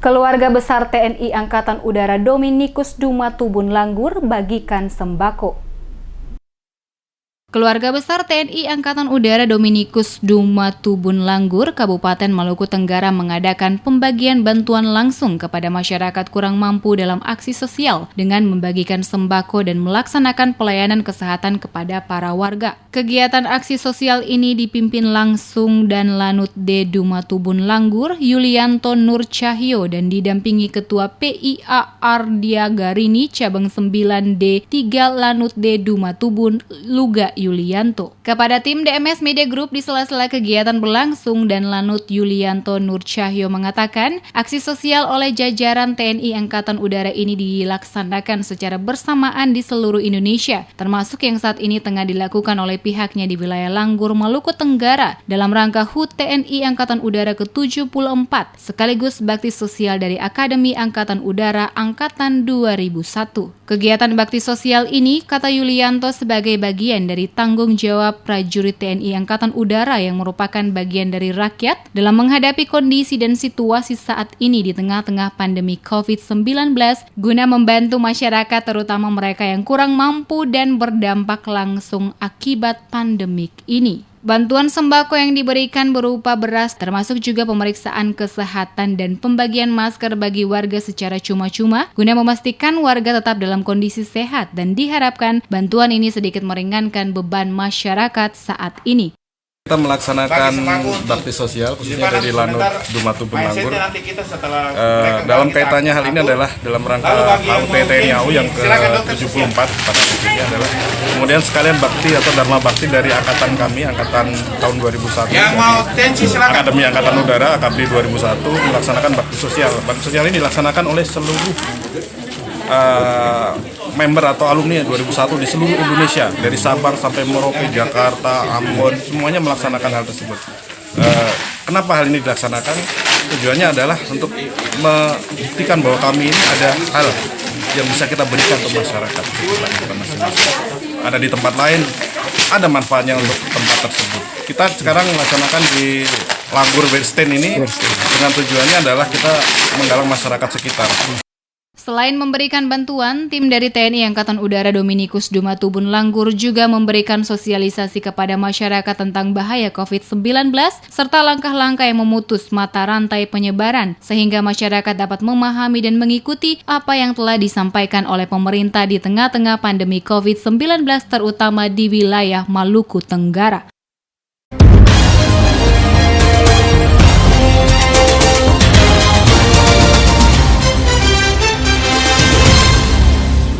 Keluarga besar TNI Angkatan Udara Dominikus Duma Tubun Langgur bagikan sembako. Keluarga besar TNI Angkatan Udara Dominikus Duma Tubun Langgur, Kabupaten Maluku Tenggara mengadakan pembagian bantuan langsung kepada masyarakat kurang mampu dalam aksi sosial dengan membagikan sembako dan melaksanakan pelayanan kesehatan kepada para warga. Kegiatan aksi sosial ini dipimpin langsung dan Lanut D. Duma Tubun Langgur, Yulianto Nur Cahyo, dan didampingi Ketua PIA Ardiagarini Cabang 9D 3 Lanut D. Duma Tubun Luga Yulianto. Kepada tim DMS Media Group di sela-sela kegiatan berlangsung dan Lanut Yulianto Nur Cahyo mengatakan, aksi sosial oleh jajaran TNI Angkatan Udara ini dilaksanakan secara bersamaan di seluruh Indonesia, termasuk yang saat ini tengah dilakukan oleh pihaknya di wilayah Langgur, Maluku Tenggara dalam rangka HUT TNI Angkatan Udara ke-74 sekaligus bakti sosial dari Akademi Angkatan Udara Angkatan 2001. Kegiatan bakti sosial ini, kata Yulianto, sebagai bagian dari tanggung jawab prajurit TNI Angkatan Udara yang merupakan bagian dari rakyat dalam menghadapi kondisi dan situasi saat ini di tengah-tengah pandemi COVID-19 guna membantu masyarakat terutama mereka yang kurang mampu dan berdampak langsung akibat pandemik ini. Bantuan sembako yang diberikan berupa beras, termasuk juga pemeriksaan kesehatan dan pembagian masker bagi warga secara cuma-cuma, guna memastikan warga tetap dalam kondisi sehat dan diharapkan bantuan ini sedikit meringankan beban masyarakat saat ini. Kita melaksanakan bakti sosial khususnya dari Lanut Duma Tubun Langgur. Dalam kaitannya hal ini adalah dalam rangka HUT TNI AU yang ke-74 pada khususnya adalah kemudian sekalian bakti atau dharma bakti dari angkatan kami, angkatan tahun 2001, Akademi Angkatan Udara AKABDI 2001 melaksanakan bakti sosial. Bakti sosial ini dilaksanakan oleh seluruh member atau alumni 2001 di seluruh Indonesia, dari Sabang sampai Merauke, Jakarta, Ambon, semuanya melaksanakan hal tersebut. Kenapa hal ini dilaksanakan? Tujuannya adalah untuk membuktikan bahwa kami ini ada hal yang bisa kita berikan untuk masyarakat. Ada di tempat lain, ada manfaatnya untuk tempat tersebut. Kita sekarang melaksanakan di Langgur Stand ini dengan tujuannya adalah kita menggalang masyarakat sekitar. Selain memberikan bantuan, tim dari TNI Angkatan Udara Dominikus Duma Tubun Langgur juga memberikan sosialisasi kepada masyarakat tentang bahaya COVID-19 serta langkah-langkah yang memutus mata rantai penyebaran sehingga masyarakat dapat memahami dan mengikuti apa yang telah disampaikan oleh pemerintah di tengah-tengah pandemi COVID-19 terutama di wilayah Maluku Tenggara.